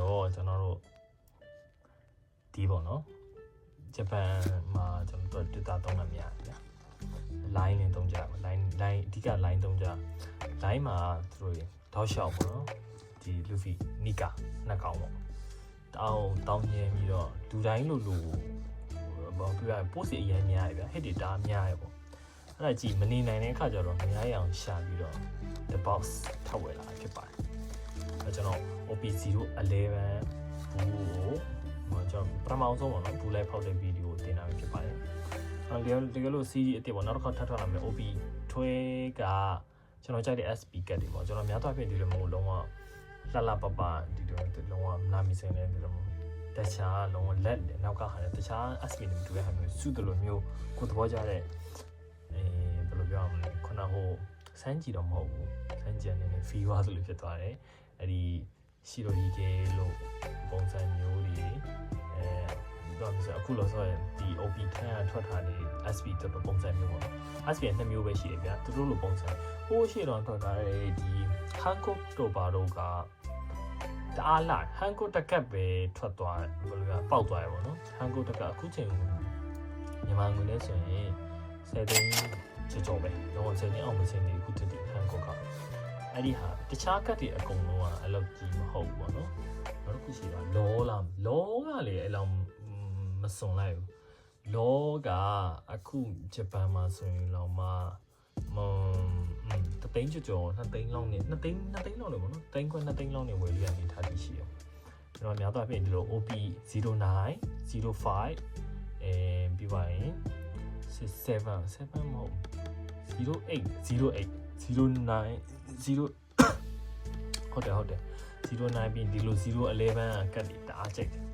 တော့ကျွန်တော်တို့ဒီပေါ့နော်ဂျပန်မှာကျွန်တော်တို့ Twitter သုံးတာများတယ်ဗျာ line နဲ့သုံးကြပါ line အဓိက line သုံးကြ line မှာသူတို့တောက်လျှောက်ပေါ့နော်ဒီ Luffy Nika နှစ်ကောင်ပေါ့တောင်းညင်းပြီးတော့လူတိုင်းလိုဘာပြောရ post အရင်များရဗျာ hit တွေတားများရပေါ့အဲ့ဒါကြည့်မနေနိုင်တဲ့အခါကျတော့မရရအောင်ရှာပြီးတော့ the box ထောက်ဝယ်လာဖြစ်ပါတယ်အဲ့ကျွန်တော် OP011 ဘူးကိုကျွန်တော်ပထမဆုံးပေါ့နော်ဘူးလိုက်ဖောက်တဲ့ဗီဒီယိုတင်တာဖြစ်ပါတယ်တကယ်လို့ CD အစ်စ်ပေါ့နောက်တစ်ခါထပ်ထွက်လာမယ် OP ထွဲကကျွန်တော်ကြိုက်တဲ့ SP ကတ်တွေပေါ့ကျွန်တော်များသောအားဖြင့်ဒီလိုမျိုးလုံးဝလှလှပပဒီလိုလုံးဝနာမီစင်တဲ့ဒီလိုတခြားလုံးဝလက်နောက်ကဟာတခြား SP တွေတူတဲ့ဟာမျိုးစုတယ်လို့မျိုးကိုသဘောကျတဲ့ဘယ်လိုပြောရမလဲခုနဟိုစမ်းကြည့်တော့မဟုတ်ဘူးစမ်းကြည့်နေနေ fever ဆိုလို့ဖြစ်သွားတယ်အဲ့ဒီရှီရိုဒီကေလို့ပုံစံမျိုးတွေတော့အခုလို့ဆိုရင်ဒီ OP ထန်ထွက်ထားတဲ့ SP တဲ့ပုံစံမျိုးပေါ့ SP နှစ်မျိုးပဲရှိတယ်ဗျာသူတို့လိုပုံစံဟိုးရှေ့တော့ထွက်ထားတဲ့ဒီ Hankook တို့ဘာတို့ကတအားလာ Hankook တက်ကပ်ပဲထွက်သွားတယ်ဘယ်လိုလဲပေါက်သွားရပါတော့ Hankook တက်ကအခုချိန်မြန်မာငွေနဲ့ဆိုရင်10သိန်းကျော်ပဲတော့10သိန်းအောင်မစင်းနေအခုတည်း Hankook ကအဲ့ဒီဟာတခြားကတ်တွေအကုန်လုံးကအဲ့လောက်ကြီးမဟုတ်ဘူးပေါ့နော်နောက်တစ်ခုရှိတာလောကလေအဲ့လောက်မစုံလိုက်ဘူးလောကအခုဂျပန်မှာဆိုရင်တော့မှတသိန်းကျော်2သိန်းလောက်နဲ့2သိန်းလောက်နေပေါ့နော်3ခွန်း2သိန်းလောက်နေဝယ်လို့ရနေထားပြီးရှိရောကျွန်တော်များတော့အပြင်ဒီလို OP09 05ပြီးပါရင်7မဟုတ်08 ဟုတ်တယ်09ပြီးဒီလို011ကတ်တွေတအားကြိုက်တယ်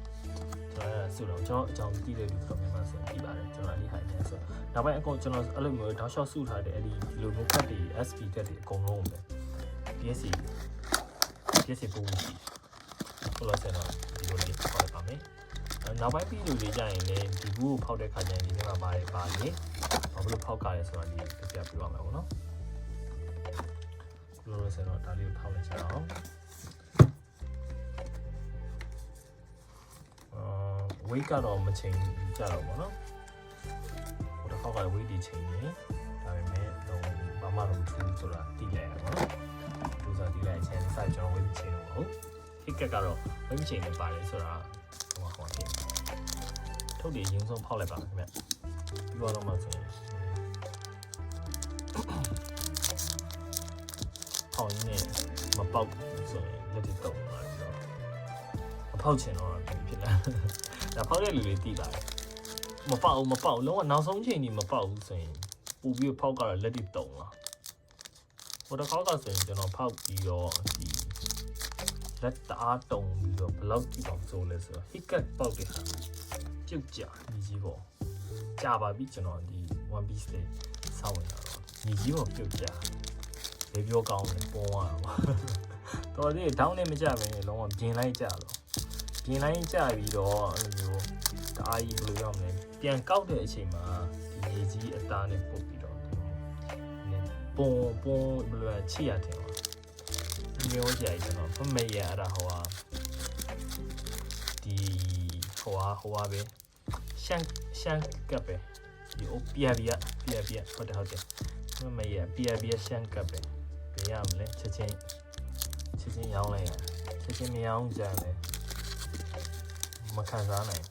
ဆိုတော့ကျွန်တော်အကြောင်းကြည့်တဲ့လူတော်များများဆိုပြီးပါတယ်ကျွန်တော်အဲ့ဒီဟာနဲ့ဆိုနောက်ပိုင်းအကုန်ကျွန်တော်အဲ့လိုမျိုးတောက်လျှောက်စုထားတဲ့အဲ့ဒီလိုမျိုးကတ်တွေ SP ကတ်တွေအကုန်လုံးပဲ PSC ပုံရှိဘယ်လိုဆက်တော့ဒီလိုလေးဖောက်ပါမယ်နောက်ပိုင်းပြီးလူတွေကြရင်လည်းဒီဘူးကိုဖောက်တဲ့ခါကျရင်ဒီထဲမှာပါတယ်ဘာလို့ဖောက်ကြရဲဆိုတာဒီပြပြပြပါမယ်ပေါ့နော်ဘယ်လိုဆက်တော့ဒါလေးကိုဖောက်လိုက်ကြအောင်ဝိတ်ကတော့မချိန်ကြတော့ဘောနော်ဟိုတစ်ခါကဝိတ်ဒီချိန်နေဒါပေမဲ့တော့ဘာမှမထူးဆိုတာတိလိုက်ရပါတော့သူစားတိလိုက်ချင်းစိုက်ကျွန်တော်ဝိတ်ချိန်တော့ဟုတ်ခက်ကကတော့ဝိတ်ချိန်နေပါတယ်ဆိုတာဟိုတင်ထုတ်တယ်ရင်းဆုံးဖောက်လိုက်ပါမယ်ခင်ဗျပြီးတော့မှဆိုရင်ဖောက်ရင်းနဲ့မပေါက်ဆိုရင်လက်တွေတုံလာပြီးတော့မဖောက်ချင်တော့ဖြစ်လာဒါဖောက်တဲ့လူတွေတိပါတယ်မပေါက်လုံးဝနောက်ဆုံးချိန်ကြီးမပေါက်ဘူးဆိုရင်ပူပြီးဖောက်ကြတော့လက်တွေတုံလာဟိုတစ်ခါကဆိုရင်ကျွန်တော်ဖောက်ပြီးတော့ဒီလက်တအားတုံပြီးတော့ဘယ်လောက်ကြည့်အောင်ဆိုလဲဆိုတော့ hiccup ပေါက်တဲ့ဟာပြုတ်ကြညီကြီးပေါ့ကြာပါပြီကျွန်တော်ဒီ one piece လေးစောင့်နေတာတော့ညီကြီးပေါ့ပြုတ်ကြလေပြောကောင်းတယ်ပေါ်သွားတာတော်သေးတောင်းနဲ့မကြဘဲလုံးဝပြင်လိုက်ကြတော့ပြင်လိုက်ကြပြီးတော့အဲ့လိုမျိုးတအားကြီးဘယ်လိုပြောမလဲပြန်ကောက်တဲ့အချိန်မှာဒီညီကြီးအသားနဲ့ပုတ်ပြီးတော့ပုံဘယ်လိုချစ်ရတယ်ပေါ့မျိုးကြိုက်ကျွန်တော်ဖမေရအဲ့ဒါဟိုဟာဒီဟိုဟာပဲရှန်ကပ်ပဲဒီအိုပီယာဟုတ်တယ်ဖမေရပီယာရှန်ကပ်ပဲပြရမလဲချက်ချင်းရောင်းလိုက်ရချက်ချင်းမရောင်းကြလဲမခံစားနိုင်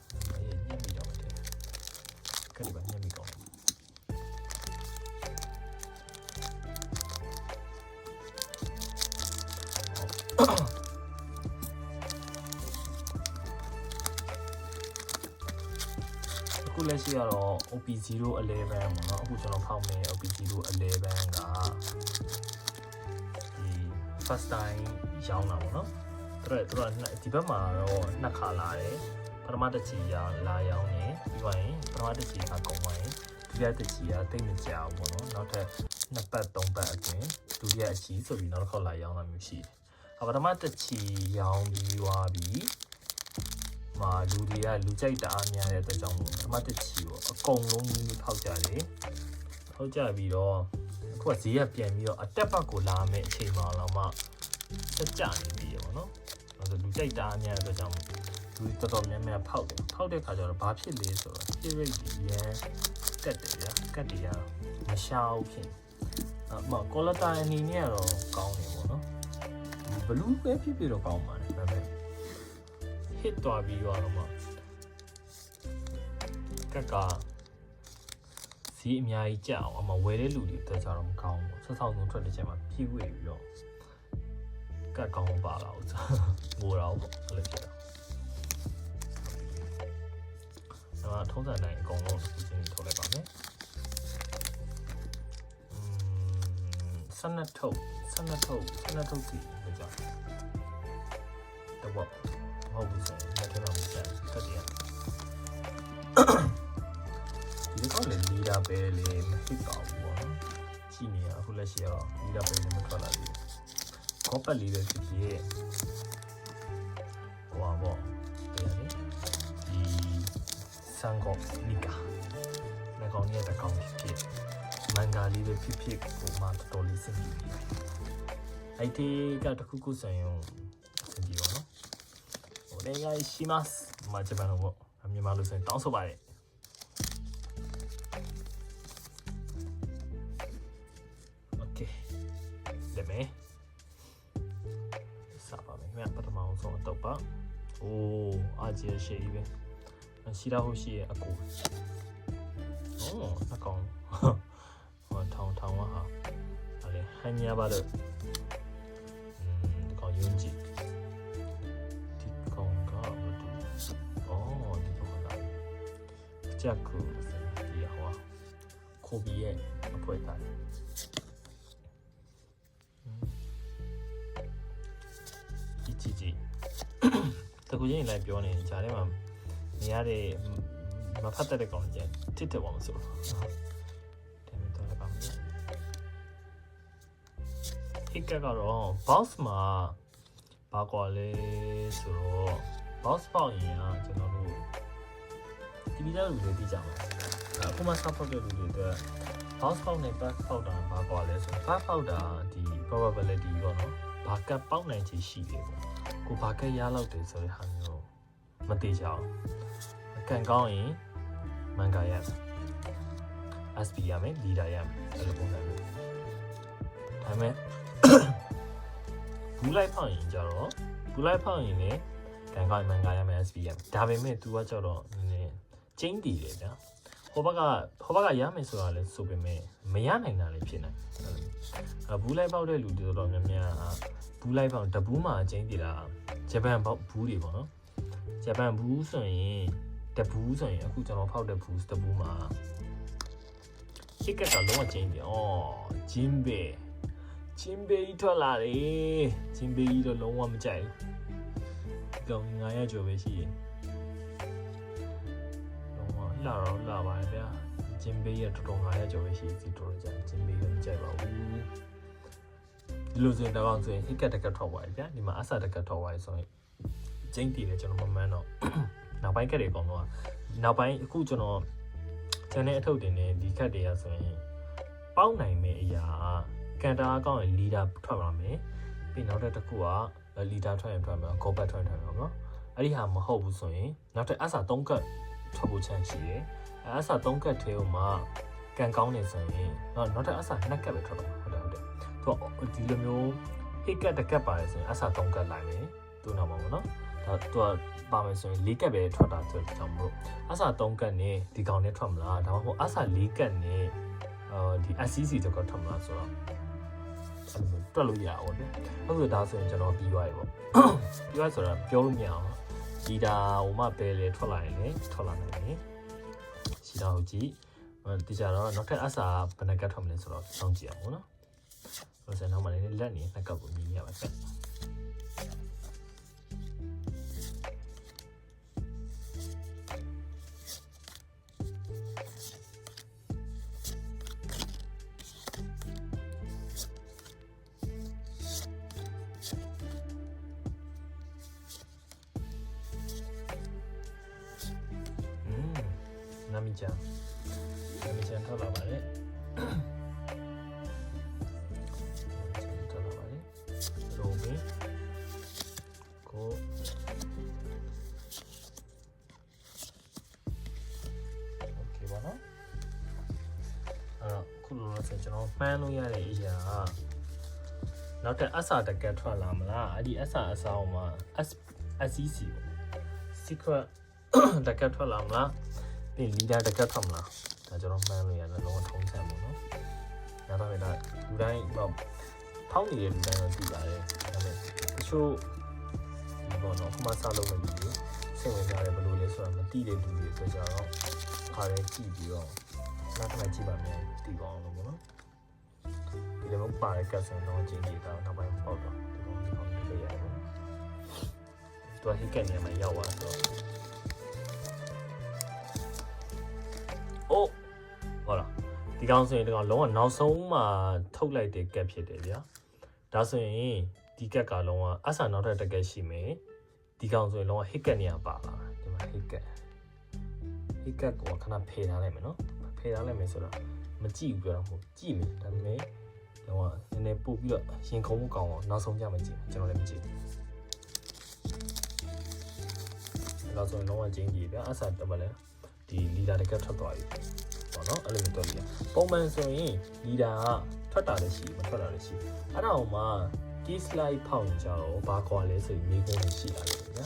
ညံ့ပြီးတော့တယ်ကတိပါညံ့ပြီးကောင်းအခုလက်ရှိကတော့ OP011 ပေါ့နော်အခုကျွန်တော်ဖောက်နေတဲ့ OP011 ကဒီ first time ရောင်းတာပေါ့နော်သူတို့ဒီဘက်မှာတော့နှစ်ခါလာတယ်ပထမတစ်ချီလာရောင်းနေပြီးသွားရင်ပထမတစ်ချီကကုန်သွားရင်ဒုတိယတစ်ချီကတိတ်မကြဘူးပေါ့နော်နောက်ထပ်2ပတ်3ပတ်အတွင်းဒုတိယအချီဆိုပြီးနောက်တစ်ခေါက်လာရောင်းတာမျိုးရှိတယ်ပထမတစ်ချီရောင်းပြီးသွားပြီးမှာလူတွေကလူကြိုက်တအားများတဲ့အတွက်ကြောင့်ပထမတစ်ချီကိုအကုန်လုံးကြီးဖောက်ကြတယ်ဖောက်ကြပြီးတော့အခုကဈေးကပြန်ပြီးတော့အတက်ဘက်ကိုလာမယ်အချိန်မှတော့မှစကြနေပြီပေါ့နော် ဆိုလူကြိုက်တာအများအတွက်ကြောင့်လူတော်တော်များများဖောက်တဲ့ခါကျတော့ဘာဖြစ်လဲဆိုတော့ hit rate ကြီးရန်ကတ်တယ်ဗျာကတ်တယ်ရမရှာဘူးဖြစ်quality အနေနဲ့ကတော့ကောင်းတယ်ပေါ့နော်ဘလူးပဲဖြစ်တော့ကောင်းပါတယ်ဒါပေမဲ့ hit သွားပြီးတော့မှကတ်ကစီးအများကြီးကြအောင်အမဝယ်တဲ့လူတွေတက်ကြတော့မကောင်းဘူးဆက်ဆောက်ဆုံးထွက်တဲ့ချိန်မှာဖြည့်ဝေပြီးတော့ကတ်ကောင်းပါလာဦးစားငိုတော့ပေါ့အဲ့လိုဖြစ်တော့ထုံးစံတိုင်းအကုန်လုံးဒီချင်းထုတ်လိုက်ပါမယ်ဆနတ်ထုတ်စီပဲကြောက်တော့မဟုတ်ဘူးဆိုရင်လက်ထတော့မကျန်ကတ်တရားဒီကောလေလီဒါပဲလေမဖြစ်တော့ဘူးပေါ့နော်ကြည့်နေရအခုလက်ရှိတော့လီဒါပဲလည်းမထွက်လာသေးဘူးကောပတ်လေးပဲဖြစ်ဖြစ်ဟွာပေါ့ပြန်လေဒီဆန်ကောနီကာလည်းကောင်းနေတဲ့ကောင်းဖြစ်မန်ဂါလေးပဲဖြစ်ဖြစ်ကိုမှတော်တော်လေးစင်ပြီးအဲ့ဒီကတခုခုဆိုရင်စင်ပြီးပါနော်ဟိုလည်းရရှိますမဂျပန်လိုပေါ့မြန်မာလိုဆိုရင်တောင်းဆိုပါတယ်တယ်မယ်စားပါမယ်ပထမဆုံးအတော့ပါအိုးအားကြီးရှိပဲရှိတာဟုတ်ရှိရဲ့အကူအော်အကောင်ဟောထောင်းဟာအဲ့လေဟန်ညာပါတော့ဒီကောင်ယွန်းကြည့်ဒီကောင်ကဘာတူအော်ဒီကောင်လာဂျက်ကူဒီဟောခိုဘီရဲ့အဖွဲတိုင်းကြည့်တကူချင်းလိုက်ပြောနေဂျာထဲမှာနေရတဲ့မဖတ်တဲ့ကောင်ကြီးတစ်တက်ပါမစို့တယ်မတော်လည်းပါမယ်ဟစ်ကတော့ box မှာဘာကွာလဲဆိုတော့ box ပေါက်ရင်ကကျွန်တော်တို့ဒီဗီဒီယိုလေးသိကြပါအခုမှ support တဲ့လူတွေအတွက် box ပေါက်နဲ့ back ပေါက်တာဘာကွာလဲဆိုတော့ back ပေါက်တာဒီ probability ပေါ့နော်ဘာကပေါက်နိုင်ချေရှိတယ်ပေါ့ကိုဘာကရလောက်တယ်ဆိုတဲ့ဟာမျိုးမသိကြအောင်အကန်ကောင်းရင်မန်ဂါရ SP ရမယ်လီဒါရမယ်အဲ့လိုပုံစံမျိုးဒါပေမဲ့ဘူးလိုက်ဖောက်ရင်ကြတော့ဘူးလိုက်ဖောက်ရင်လည်းကန်ကောင်းမန်ဂါရမယ် SP ရမယ်ဒါပေမဲ့ तू ကကြတော့နည်းနည်းကျင်းတည်တယ်ဗျာဟိုဘက်ကရမယ်ဆိုတာလည်းဆိုပေမဲ့မရနိုင်တာလည်းဖြစ်နိုင်ဘူးလိုက်ပေါက်တဲ့လူတွေတော်တော်များများဘူးလိုက်ပေါက်တဘူးမှာအကျဉ်းတည်တာဂျပန်ပေါက်ဘူးတွေပေါ့နော်ဂျပန်ဘူးဆိုရင်တဘူးဆိုရင်အခုကျွန်တော်ဖောက်တဲ့ဘူးတဘူးမှာရှစ်ကက်ကလုံးဝကျင်းတယ်ဩဂျင်းဘေးထွက်လာတယ်ဂျင်းဘေးတော့လုံးဝမကြိုက်ဘူးကောင်း900ကျော်ပဲရှိရင်လုံးဝလာပါဗျာဂျင်းဘေးရတော်တော်900ကျော်ပဲရှိစီတော်ကြဂျင်းဘေးကမကြိုက်ပါဘူးဒီလိုဆိုရင်တော့ဆိုရင်ဟစ်ကက်တကက်ထွက်သွားပြီဗျာဒီမှာအဆာတကက်ထွက်သွားပြီဆိုရင်ကျင်းတည်တယ်ကျွန်တော်မမှန်းတော့နောက်ပိုင်းကက်တွေအကုန်လုံးကနောက်ပိုင်းအခုကျွန်တော် channel အထုတ်တင်နေဒီကက်တွေကဆိုရင်ပေါက်နိုင်မယ့်အရာကန်တာအကောင့်ရဲ့ leader ထွက်လာမယ်ပြီးနောက်တစ်ခုက leader ထွက်ရင်ထွက်မယ် go back ထွက်မယ်နော်အဲ့ဒီဟာမဟုတ်ဘူးဆိုရင်နောက်ထပ်အဆာ3ကက်ထွက်ဖို့ chance ရှိတယ်အဆာ3ကက်ထဲမှာကန်ကောင်းနေဆိုရင်နောက်ထပ်အဆာ2ကက်ပဲထွက်တော့ဟုတ်တယ်သူဒီလိုမျိုး hit ကက်တစ်ကက်ပါတယ်ဆိုရင်အဆာ3ကက်လိုက်မယ်သူ့နောက်မှာပေါ့နော်ဒါသူကပါမယ်ဆိုရင်4ကက်ပဲထွက်တာဆိုတော့ကြောင့်မလို့အဆာ3ကက်နဲ့ဒီကောင်နဲ့ထွက်မလားဒါမှမဟုတ်အဆာ4ကက်နဲ့ဒီ SCC တော့ထွက်မလားဆိုတော့တွက်လို့ရအောင်ဗျဟုတ်ဆိုဒါဆိုရင်ကျွန်တော်ပြီးသွားပြီပေါ့ပြီးသွားဆိုတော့ပြောလို့မရအောင်ဒီဒါဟိုမှပဲလေထွက်လာရင်လေထွက်လာနိုင်တယ်ရှိတော့ဟုတ်ကြည့်ဒီကြတော့နောက်ထပ်အဆာဘယ်နှကက်ထွက်မလဲဆိုတော့စောင့်ကြည့်အောင်ပေါ့နော်ဆိုတော့နောက်မှလည်းလက်နေနှစ်ကပ်ကိုမြင်ရပါဆက်ナミちゃんထွက်လာပါလေထွက်လာပါလေရိုမီကို ကျွန်တော်မှန်းလို့ရတဲ့အရာနောက်တဲ့အစာတကက်ထွက်လာမလားအဲ့ဒီအစာအစာမှာ SCC secret တကက်ထွက်လာမလားပြီး leader တကက်ထွက်မလားဒါကျွန်တော်မှန်းလို့ရတယ်လုံးဝထုံးစံပေါ့နော်နောက်တော့ဒါလူတိုင်းဖောင်းနေတဲ့လူတိုင်းတော့သိပါတယ်ဒါပေမဲ့တချို့ဒီပေါ်တော့မှစားလို့မရဘူးစိတ်ဝင်စားတယ်ဘယ်လိုလဲဆိုတာမသိတဲ့လူတွေအတွက်ကြတော့ခါရဲကြည့်ပြီးတော့နောက်ထပ်ကြည့်ပါမယ်သိပါအောင်လို့ပေါ့နော်ဒီလိုမျိုးပါတဲ့ကတ်စင်တော့ချင်းကြည့်တာနောက်ပိုင်းပေါက်တော့ဒီကောင်တွေ့ရတယ်ပေါ့သူကဟိကက်နေမှာရောက်သွားတော့အိုးဟုတ်လားဒီကောင်ဆိုရင်ဒီကောင်လုံးဝနောက်ဆုံးမှထုတ်လိုက်တဲ့ကက်ဖြစ်တယ်ဗျာဒါဆိုရင်ဒီကက်ကလုံးဝအဆာနောက်ထပ်တကက်ရှိမယ်ဒီကောင်ဆိုရင်လုံးဝဟိကက်နေရပါလာဒီမှာဟိကက်ကိုခဏဖယ်ထားလိုက်မယ်နော်ဖယ်ထားလိုက်မယ်ဆိုတော့မကြည့်ဘူးပြောတော့မဟုတ်ကြည့်မယ်ဒါပေမဲ့လုံးဝနည်းနည်းပို့ပြီးတော့ရင်ခုန်မှုကောင်းအောင်နောက်ဆုံးကြမကြည့်ကျွန်တော်လည်းမကြည့်နောက်ဆုံးလုံးဝကျင်းကြည့်ဗျာအဆာတက်ပါလဲဒီလီဒါတကက်ထွက်သွားပြီပေါ့နော်အဲ့လိုမျိုးတွက်လို့ရပုံမှန်ဆိုရင်လီဒါကထွက်တာလည်းရှိမထွက်တာလည်းရှိအဲ့ဒါအောင်မှ case slide ဖောက်ကြတော့ဘာကွာလဲဆိုရင်မိကုန်းရှိလာတယ်ဗျာ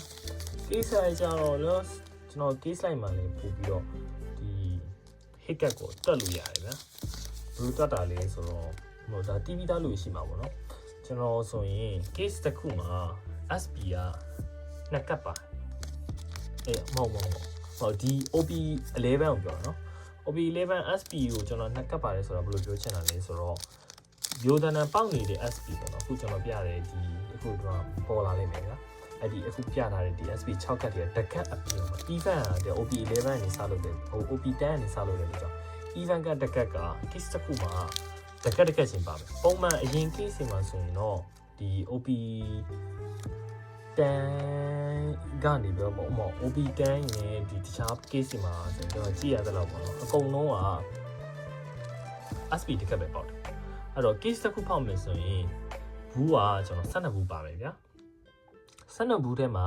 case slide ကြတော့လို့ကျွန်တော် case slide မှာလည်းပို့ပြီးတော့ဒီ hiccup ကိုတွက်လို့ရတယ်ဗျာဘယ်လိုတွက်တာလဲဆိုတော့ဟိုဒါ TV သားလို့ရှိမှာပေါ့နော်ကျွန်တော်ဆိုရင် case တစ်ခုမှာ SP က2ကပ်ပါမဟုတ်ဒီ OP11 ကိုပြောနော် OP11 SP ကိုကျွန်တော်2ကပ်ပါတယ်ဆိုတော့ဘယ်လိုပြောချင်တာလဲဆိုတော့ရိုဒနာပေါက်နေတဲ့ SP ပေါ့နော်အခုကျွန်တော်ပြရတယ်ဒီအခုတော့ပေါ်လာလိမ့်မယ်ဗျာအဲ့ဒီအခုပြထားတဲ့ဒီ SP 6ကပ်တည်းတကက်အပြင်မှာ event တဲ့ OP11 နေစလို့တယ်OP10 နေစလို့တယ်လို့ကြောင့် event ကတကက်က case တစ်ခုမှာတကက်ချင်းပါပဲပုံမှန်အရင် case မှာဆိုရင်တော့ဒီ OP10 ကနေပြီးတော့ OP10 ရဲ့ဒီတခြား case မှာဆိုတော့ကြည့်ရသလောက်ပေါ့နော်အကုန်လုံးက SP တကက်ပဲပေါက်တယ်အဲ့တော့ case တစ်ခုဖောက်မယ်ဆိုရင်ဘူးကကျွန်တော်12ဘူးပါမယ်ဗျာ12ဘူးထဲမှာ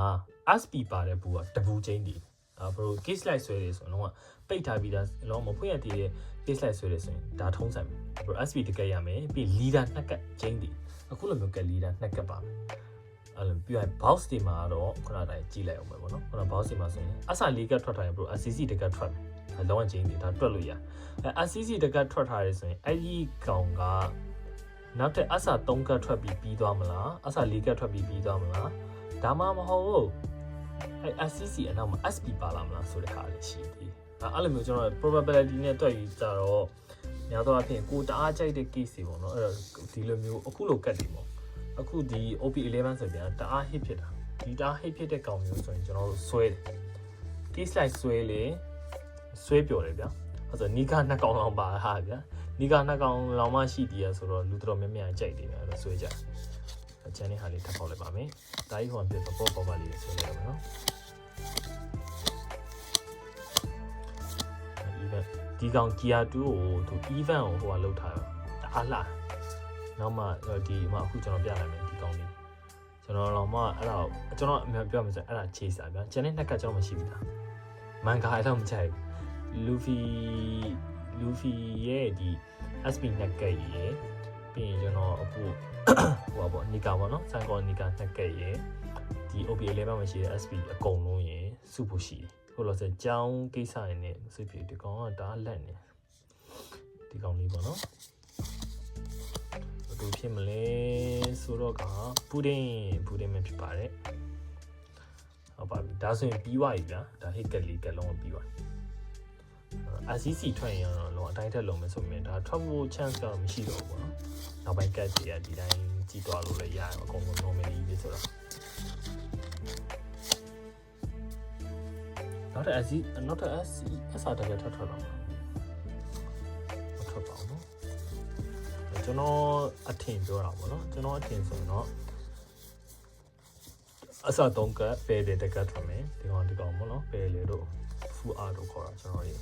SP ပါတဲ့ဘူးကတဘူးချင်းတည်ဘယ်လို case slide ဆွဲတယ်ဆိုတော့ပိတ်ထားပြီးသားလုံးမဖွင့်ရသေးတဲ့ case slide ဆွဲတယ်ဆိုရင်ဒါထုံးစံမယ်ဘယ်လို SP တကက်ရမယ်ပြီး leader 2ကက်ချင်းတည်အခုလိုမျိုးကက် leader 2ကက်ပါမယ်အဲ့လိုပြီးရင် box တွေမှာတော့ခုနတိုင်းကြည့်လိုက်အောင်ပဲပေါ့နော်ခုန box တွေမှာဆိုရင်အဆာ၄ကက်ထွက်ထားရင်ဘယ်လို ACC တကက်ထွက်မယ်လောကချင်းတည်ဒါတွက်လို့ရACC တကက်ထွက်ထားရဲဆိုရင်အဲ့ဒီကောင်ကနောက်တဲ့အဆာ3ကက်ထွက်ပြီးသွားမလားအဆာ4ကက်ထွက်ပြီးသွားမလားဒါမှမဟုတ်အဲ့ ACC အနောက်မှာ SP ပါလာမလားဆိုတဲ့ဟာလေးရှိသေးအဲ့လိုမျိုးကျွန်တော် probability နဲ့တွက်ပြီးကြတော့များသောအားဖြင့်ကိုတအားကြိုက်တဲ့ case တွေပေါ့နော်အဲ့တော့ဒီလိုမျိုးအခုလိုကက်တွေပေါ့အခုဒီ OP11 ဆိုပြန်တအား hit ဖြစ်တာဒီတအား hit ဖြစ်တဲ့ကောင်မျိုးဆိုရင်ကျွန်တော်တို့ဆွဲတယ် case slide ဆွဲလေဆွဲပျော်တယ်ဗျာအဲ့ဆိုနီကာ2ကောင်လောက်ပါဟာဗျာနီကာ2ကောင်လောက်မှရှိသေးရဆိုတော့လူတော်များများကြိုက်တယ်ဗျာအဲ့တော့ဆွဲကြအချမ်းလေးဟာလေးထပ်ပေါက်လိုက်ပါမယ်ဒါကြီးဟိုပြတော့ပေါ်ပါလေးဆွဲလိုက်ရမယ်နော်ဒီကောင် Gear 2ကိုသူ event ကိုဟိုကလောက်ထားတာအားလာနောက်မှဒီမှာအခုကျွန်တော်ပြလိုက်မယ်ဒီကောင်လေးကျွန်တော်တော့မှအဲ့ဒါကျွန်တော်အများပြောမှဆိုအဲ့ဒါ chase တာဗျာကျန်တဲ့နှစ်ကကျွန်တော်မရှိဘူးလားမန်ဂါအဲ့တော့မချိုက်လူဖီရဲ့ဒီ SP နှစ်ကက်ရဲ့ပြီးရင်ကျွန်တော်အခုဟိုပါပေါ့နီကာပေါ့နော်စံကောနီကာနှစ်ကက်ရဲ့ဒီ OP11 မှာရှိတဲ့ SP အကုန်လုံးရဲ့စုဖို့ရှိတယ်ဟိုလို့ဆိုကြောင်းကိစ္စရင်းနဲ့စုဖြစ်ဒီကောင်ကဒါလက်နေဒီကောင်လေးပေါ့နော်ဘယ်လိုဖြစ်မလဲဆိုတော့ကပူဒင်းမဖြစ်ပါတယ်ဟုတ်ပါပြီဒါဆိုရင်ပြီးသွားပြီဗျာဒါဟိတ်ကက်လေးကလုံးဝပြီးသွားပြီACC ထွက်ရင်တော့လုံးအတိုင်းထက်လုံးမယ်ဆိုရင်ဒါထွက်ဖို့ chance ကတော့မရှိတော့ဘူးပေါ့နော်နောက်ပိုင်းကက်စီကဒီတိုင်းကြည့်သွားလို့လည်းရအောင်အကုန်လုံး normally ပဲဆိုတော့နောက်ထပ် SC တကယ်ထွက်တော့မှာမထွက်ပါဘူးနော်ကျွန်တော်အထင်ပြောတာပေါ့နော်ကျွန်တော်အထင်ဆိုရင်တော့အစတုံးကပဲတဲ့တကတ်ထွက်မယ်ဒီကောင်ပေါ့နော်ပဲလေတို့ full art တို့ခေါ်တာကျွန်တော်ရေး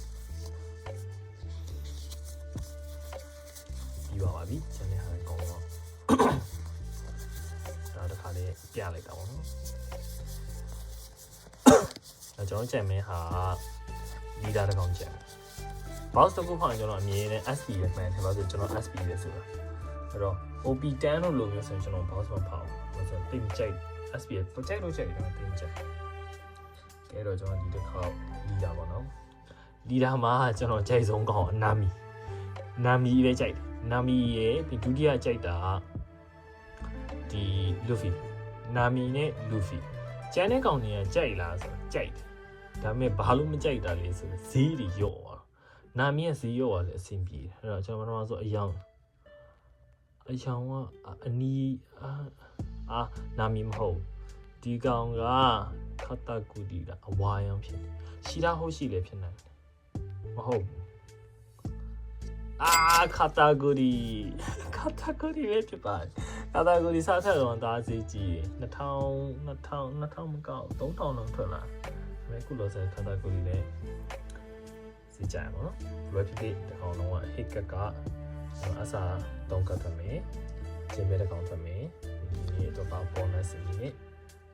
ပြီးပါပြီကျန်တဲ့ဟာကောင်းတော့ဒါတစ်ခါလေးပြလိုက်တာပေါ့နော်ကျွန်တော်ကြံမင်းဟာလီဒါတစ်ကောင်ကြံ box တစ်ခုဖောင်ကျွန်တော်အမြင်နဲ့ SP ပဲမှန်တယ်ဘာလို့ကျွန်တော် SP ပဲဆိုတာအဲ့တော့ OP10 လို့လိုမျိုးဆိုရင်ကျွန်တော် box မဖောင်ဘူးဆိုတော့တိတ်ကြိုက် SP ပဲကြိုက်လို့ကြိုက်တယ်တိတ်ကြိုက်ကဲတော့ကျွန်တော်ဒီတစ်ခါလီတာပေါ့နော်လီတာမှာကျွန်တော်ကြိုက်ဆုံးကောင်နာမီပဲကြိုက်နာမီရဲ့ပြီးဒုတိယကြိုက်တာဒီလူဖီနာမီနဲ့လူဖီကျန်တဲ့ကောင်တွေကကြိုက်လားဆိုတော့ကြိုက်တယ်ဒါပေမဲ့ဘာလို့မကြိုက်တာလဲဆိုတော့ဈေးတွေရော့သွားနာမီရဲ့ဈေးရော့သွားလဲအဆင်ပြေတယ်အဲ့တော့ကျွန်တော်ပထမဆိုအယောင်ကအနီးနာမီမဟုတ်ဒီကောင်ကခတ်တကူဒီတာအဝါရောင်ဖြစ်တယ်ရှိတာဟုတ်ရှိလေဖြစ်နိုင်တယ်မဟုတ်ခတ်တကူဒီပဲဖြစ်ပါတယ်ခတ်တကူဒီစားဆက်တော့ဒါဈေးကြီး2000မကောက်3000လောက်ထွက်လာတယ်ခုလောဆယ်ခတ်တကူဒီလည်းဈေးကြပါတော့ဘယ်ဖြစ်ဖြစ်ဒီကောင်လုံးကဟစ်ကအစား3ကတ်ထွက်မယ်ကျင်းမဲ့တဲ့ကောင်ထွက်မယ်ဒီတော့ပေါ့ bonus နဲ့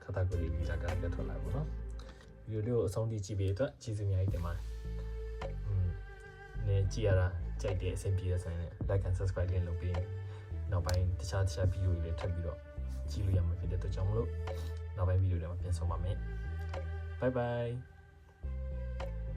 ခတ်တကူဒီလီလာကထွက်လာပါတော့ဗီဒီယိုလေးကိုအဆုံးထိကြည့်ပေးအတွက်ကျေးဇူးများကြီးတင်ပါတယ်နေကြည့်ရတာကြိုက်တဲ့အဆင်ပြေတဲ့ဆိုင်နဲ့ like and subscribe လေးလုပ်ပေးနောက်ပိုင်းတခြားဗီဒီယိုတွေထပ်ပြီးတော့ကြည့်လို့ရမှာဖြစ်တဲ့အတွက်ကြောင့်မလို့နောက်ပိုင်းဗီဒီယိုတွေမှာပြန်ဆုံပါမယ် bye bye